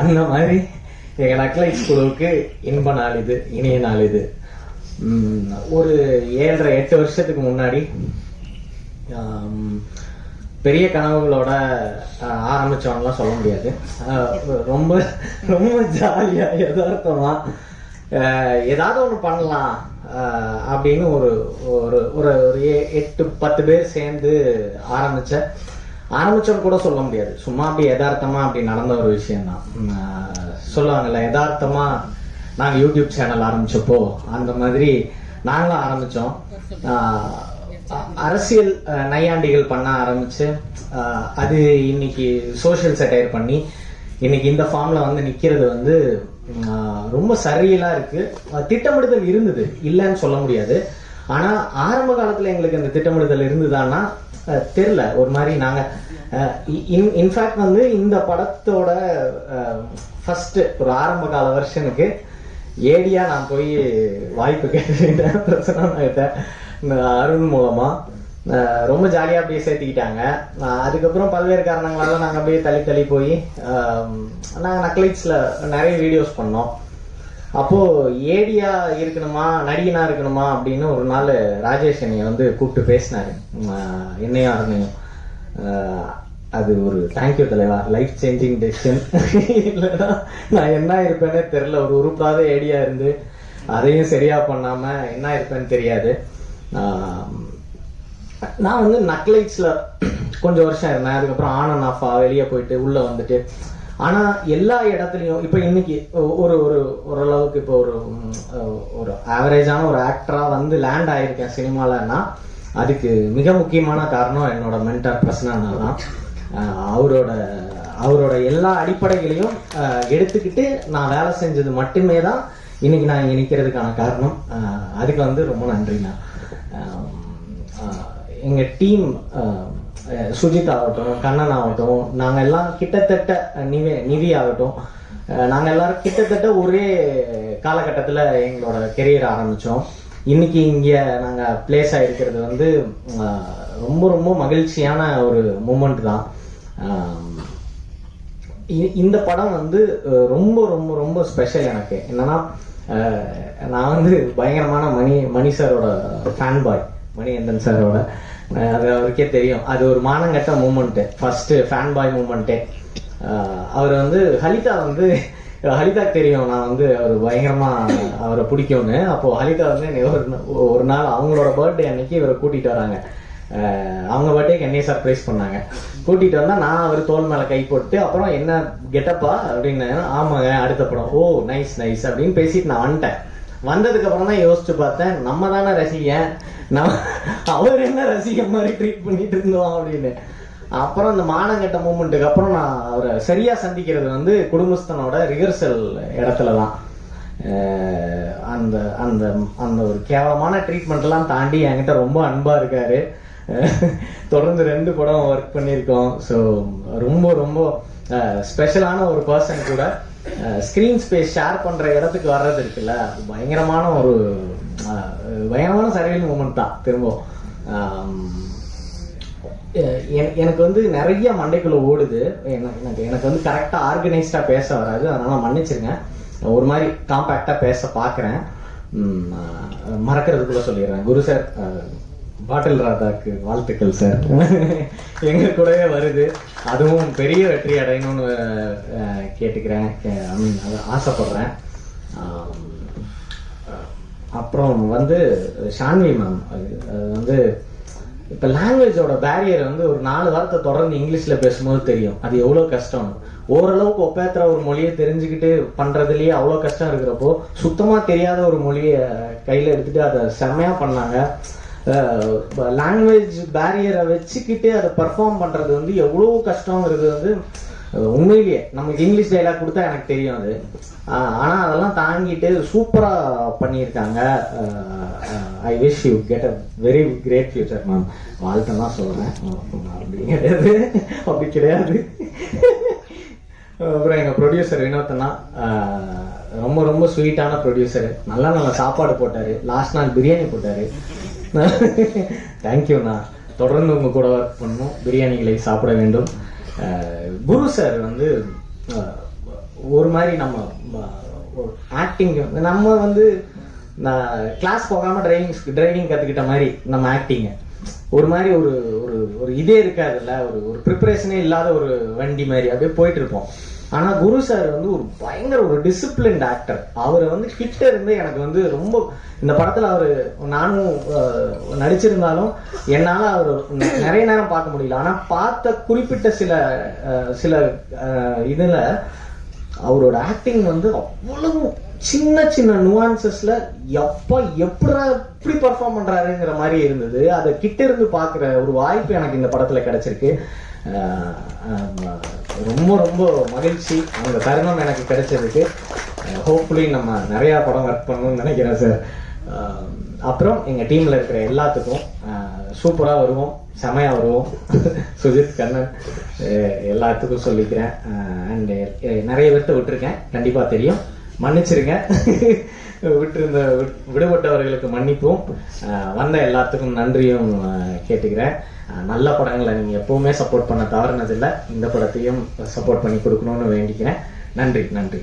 அந்த மாதிரி எங்கள் நக்லைட்ஸ் குழுவுக்கு இன்ப நாள் இது, இனிய நாள் இது. ஒரு 7.5-8 வருஷத்துக்கு முன்னாடி பெரிய கனவுகளோட ஆரம்பிச்சோம்லாம் சொல்ல முடியாது. ரொம்ப ரொம்ப ஜாலியா யதார்த்தமா ஏதாவது ஒன்று பண்ணலாம் அப்படின்னு ஒரு ஒரு ஒரு 8-10 பேர் சேர்ந்து ஆரம்பிச்சோன்னு கூட சொல்ல முடியாது. சும்மா அப்படி யதார்த்தமா அப்படி நடந்த ஒரு விஷயம்தான். சொல்லுவாங்கல்ல, யதார்த்தமா நாங்கள் யூடியூப் சேனல் ஆரம்பிச்சப்போ அந்த மாதிரி நாங்களும் ஆரம்பிச்சோம். அரசியல் நையாண்டிகள் பண்ண ஆரம்பிச்சு அது இன்னைக்கு சோஷியல் செட்டையர் பண்ணி இன்னைக்கு இந்த ஃபார்ம்ல வந்து நிக்கிறது வந்து ரொம்ப சரியலா இருக்கு. திட்டமிடுதல் இருந்தது, இல்லைன்னு சொல்ல முடியாது. ஆனா ஆரம்ப காலத்துல எங்களுக்கு அந்த திட்டமிடுதல் இருந்ததுன்னா தெரியல. ஒரு மாதிரி நாங்க இன்ஃபேக்ட் வந்து இந்த படத்தோட ஃபர்ஸ்ட் ஒரு ஆரம்ப கால வருஷனுக்கு ஏடியா நான் போய் வாய்ப்பு கேட்டேன் பிரச்சனை அருண் மூலமா. ரொம்ப ஜாலியா அப்படியே சேர்த்துக்கிட்டாங்க. அதுக்கப்புறம் பல்வேறு காரணங்களால நாங்க அப்படியே தள்ளி போய் நாங்க நக்லைட்ஸ்ல நிறைய வீடியோஸ் பண்ணோம். அப்போ ஏடியா இருக்கணுமா நடிகனா இருக்கணுமா அப்படின்னு ஒரு நாள் ராஜேஷ் என்னைய வந்து கூப்பிட்டு பேசினாரு, என்னையும் அருணையும். அது ஒரு தேங்க்யூ தலைவா, லைஃப் சேஞ்சிங் டெசிஷன். இல்லைன்னா நான் என்ன இருப்பேன்னே தெரியல. ஒரு உருப்படாத ஏடியா இருந்து அதையும் சரியா பண்ணாம என்ன இருப்பேன்னு தெரியாது. நான் வந்து நக்லைட்ஸ்ல கொஞ்சம் வருஷம் இருந்தேன். அதுக்கப்புறம் ஆன் அண்ட் ஆஃபா வெளியே போயிட்டு உள்ள வந்துட்டு, ஆனா எல்லா இடத்துலயும் இப்ப இன்னைக்கு ஓரளவுக்கு இப்போ ஒரு ஆவரேஜான ஒரு ஆக்டரா வந்து லேண்ட் ஆயிருக்கேன் சினிமாலன்னா அதுக்கு மிக முக்கியமான காரணம் என்னோட மென்டார் பிரசன்னா தான். அவரோட எல்லா அடிப்படைகளையும் எடுத்துக்கிட்டு நான் வேலை செஞ்சது மட்டுமே தான் இன்னைக்கு நான் இங்க நிக்கிறதுக்கான காரணம். அதுக்கு வந்து ரொம்ப நன்றிண்ணா. எங்க டீம் சுஜித் ஆகட்டும், கண்ணன் ஆகட்டும், நாங்க எல்லாம் கிட்டத்தட்ட நிவி ஆகட்டும், நாங்க எல்லாரும் கிட்டத்தட்ட ஒரே காலகட்டத்துல எங்களோட கெரியர் ஆரம்பிச்சோம். இன்னைக்கு இங்க நாங்க பிளேஸ் ஆயிருக்கிறது வந்து ரொம்ப ரொம்ப மகிழ்ச்சியான ஒரு மூமெண்ட் தான். இந்த படம் வந்து ரொம்ப ரொம்ப ரொம்ப ஸ்பெஷல் எனக்கு. என்னன்னா நான் வந்து பயங்கரமான மணி சாரோட ஃபேன் பாய், மணிகண்டன் சாரோட. அது அவருக்கே தெரியும். அது ஒரு மானங்கட்ட மூமெண்ட், ஃபர்ஸ்ட் ஃபேன் பாய் மூமெண்ட்டே. அவர் வந்து ஹலிதாக்கு தெரியும் நான் வந்து அவர் பயங்கரமா அவரை பிடிக்கும்னு. அப்போ ஹலிதா வந்து ஒரு நாள் அவங்களோட பர்த்டே அன்னைக்கு இவரை கூட்டிட்டு வராங்க. அவங்க பர்த்டேக்கு என்னைய சர்ப்ரைஸ் பண்ணாங்க. கூட்டிட்டு வந்தா நான் அவர் தோல் மேல கை போட்டு அப்புறம் என்ன கெட்டப்பா அப்படின்னு, ஆமாங்க அடுத்த படம், ஓ நைஸ் நைஸ் அப்படின்னு பேசிட்டு நான் வந்துட்டேன். வந்ததுக்கு அப்புறம் தான் யோசிச்சு பார்த்தேன், நம்ம தானே ரசிகன், அவர் என்ன ரசிகன் மாதிரி ட்ரீட் பண்ணிட்டு இருந்தோம் அப்படின்னு. அப்புறம் இந்த மானங்கட்ட மூமெண்ட்டுக்கு அப்புறம் நான் அவரை சரியா சந்திக்கிறது வந்து குடும்பஸ்தனோட ரிஹர்சல் இடத்துலதான். அந்த அந்த அந்த ஒரு கேவலமான ட்ரீட்மெண்ட் எல்லாம் தாண்டி என்கிட்ட ரொம்ப அன்பா இருக்காரு. தொடர்ந்து 2 படம் ஒர்க் பண்ணியிருக்கோம். ஸோ ரொம்ப ரொம்ப ஸ்பெஷலான ஒரு பர்சன் கூட. ஸ்கிரீன் ஸ்பேஸ் ஷேர் பண்ற இடத்துக்கு வர்றது இருக்குல்ல, பயங்கரமான சர்வியல் மூமெண்ட் தான். திரும்ப எனக்கு வந்து நிறைய மண்டைக்குள்ள ஓடுது. எனக்கு வந்து கரெக்டா ஆர்கனைஸ்டா பேச வராது, அதனால மன்னிச்சிருங்க. ஒரு மாதிரி காம்பாக்டா பேச பாக்குறேன், மறக்கிறதுக்குள்ள சொல்லிடுறேன். குரு சார், பாட்டில் ராதாக்கு வாழ்த்துக்கள் சார். எங்க கூடவே வருது, அதுவும் பெரிய வெற்றி அடையணும்னு கேட்டுக்கிறேன், ஆசைப்படுறேன். அப்புறம் வந்து ஷான்வி மேம், அது வந்து இப்ப லாங்குவேஜோட பேரியர் வந்து ஒரு 4 வாரத்தை தொடர்ந்து இங்கிலீஷ்ல பேசும்போது தெரியும் அது எவ்வளவு கஷ்டம். ஓரளவுக்கு ஒப்பேத்துற ஒரு மொழியை தெரிஞ்சுக்கிட்டு பண்றதுலயே அவ்வளவு கஷ்டம் இருக்கிறப்போ, சுத்தமா தெரியாத ஒரு மொழியை கையில எடுத்துட்டு அதை செம்மையா பண்ணாங்க. லாங்குவேஜ் பேரியரை வச்சுக்கிட்டு அதை பர்ஃபார்ம் பண்றது வந்து எவ்வளவு கஷ்டங்கிறது வந்து உண்மையிலேயே நமக்கு இங்கிலீஷ் டைலாக் கொடுத்தா எனக்கு தெரியும் அது. ஆனா அதெல்லாம் தாங்கிட்டு சூப்பரா பண்ணியிருக்காங்க. I wish you get a very great future ma'am. வாழ்த்தெல்லாம் சொல்றேன், அப்படி கிடையாது. அப்புறம் எங்க ப்ரொடியூசர் வினோத்தனா, ரொம்ப ரொம்ப ஸ்வீட்டான ப்ரொடியூசர். நல்ல சாப்பாடு போட்டாரு, லாஸ்ட் நாள் பிரியாணி போட்டாரு. தேங்க்யூண்ணா, தொடர்ந்து உங்க கூட ஒர்க் பண்ணணும், பிரியாணிகளை சாப்பிட வேண்டும். குரு சார் வந்து ஒரு மாதிரி நம்ம ஆக்டிங் நம்ம வந்து நான் கிளாஸ் போகாம டிரைவிங் கத்துக்கிட்ட மாதிரி நம்ம ஆக்டிங் ஒரு மாதிரி ஒரு ஒரு ஒரு இதே இருக்காதுல்ல, ஒரு ஒரு ப்ரிப்பரேஷனே இல்லாத ஒரு வண்டி மாதிரி அப்படியே போயிட்டு இருப்போம். ஆனா குரு சார் வந்து ஒரு பயங்கர ஒரு டிசிப்ளின்ட் ஆக்டர். அவரை வந்து கிட்ட இருந்து எனக்கு வந்து ரொம்ப இந்த படத்துல அவரு நானும் நடிச்சிருந்தாலும் என்னால அவர் நிறைய நேரம் பார்க்க முடியல. ஆனா பார்த்த குறிப்பிட்ட சில இதுல அவரோட ஆக்டிங் வந்து அவ்வளவு சின்ன சின்ன நுவான்சஸ்ல எப்படி பர்ஃபார்ம் பண்றாருங்கிற மாதிரி இருந்தது. அதை கிட்ட இருந்து பாக்குற ஒரு வாய்ப்பு எனக்கு இந்த படத்துல கிடைச்சிருக்கு. ரொம்ப ரொம்ப மகிழ்ச்சி அந்த தருணம் எனக்கு கிடைச்சதுக்கு. ஹோப்ஃபுல்லி நம்ம நிறைய படம் ஒர்க் பண்ணணும்னு நினைக்கிறேன் சார். அப்புறம் எங்க டீம்ல இருக்கிற எல்லாத்துக்கும் சூப்பரா வருவோம், செமையா வருவோம். சுஜித், கண்ணன் எல்லாத்துக்கும் சொல்லிக்கிறேன். அண்ட் நிறைய பேர்த்த விட்டுருக்கேன், கண்டிப்பா தெரியும், மன்னிச்சிருங்க. விடுபட்டவர்களுக்கு மன்னிப்பும், வந்த எல்லாத்துக்கும் நன்றியும் கேட்டுக்கிறேன். நல்ல படங்களை நீங்க எப்பவுமே சப்போர்ட் பண்ண தவறுனதில்லை, இந்த படத்தையும் சப்போர்ட் பண்ணி கொடுக்கணும்னு வேண்டிக்கிறேன். நன்றி.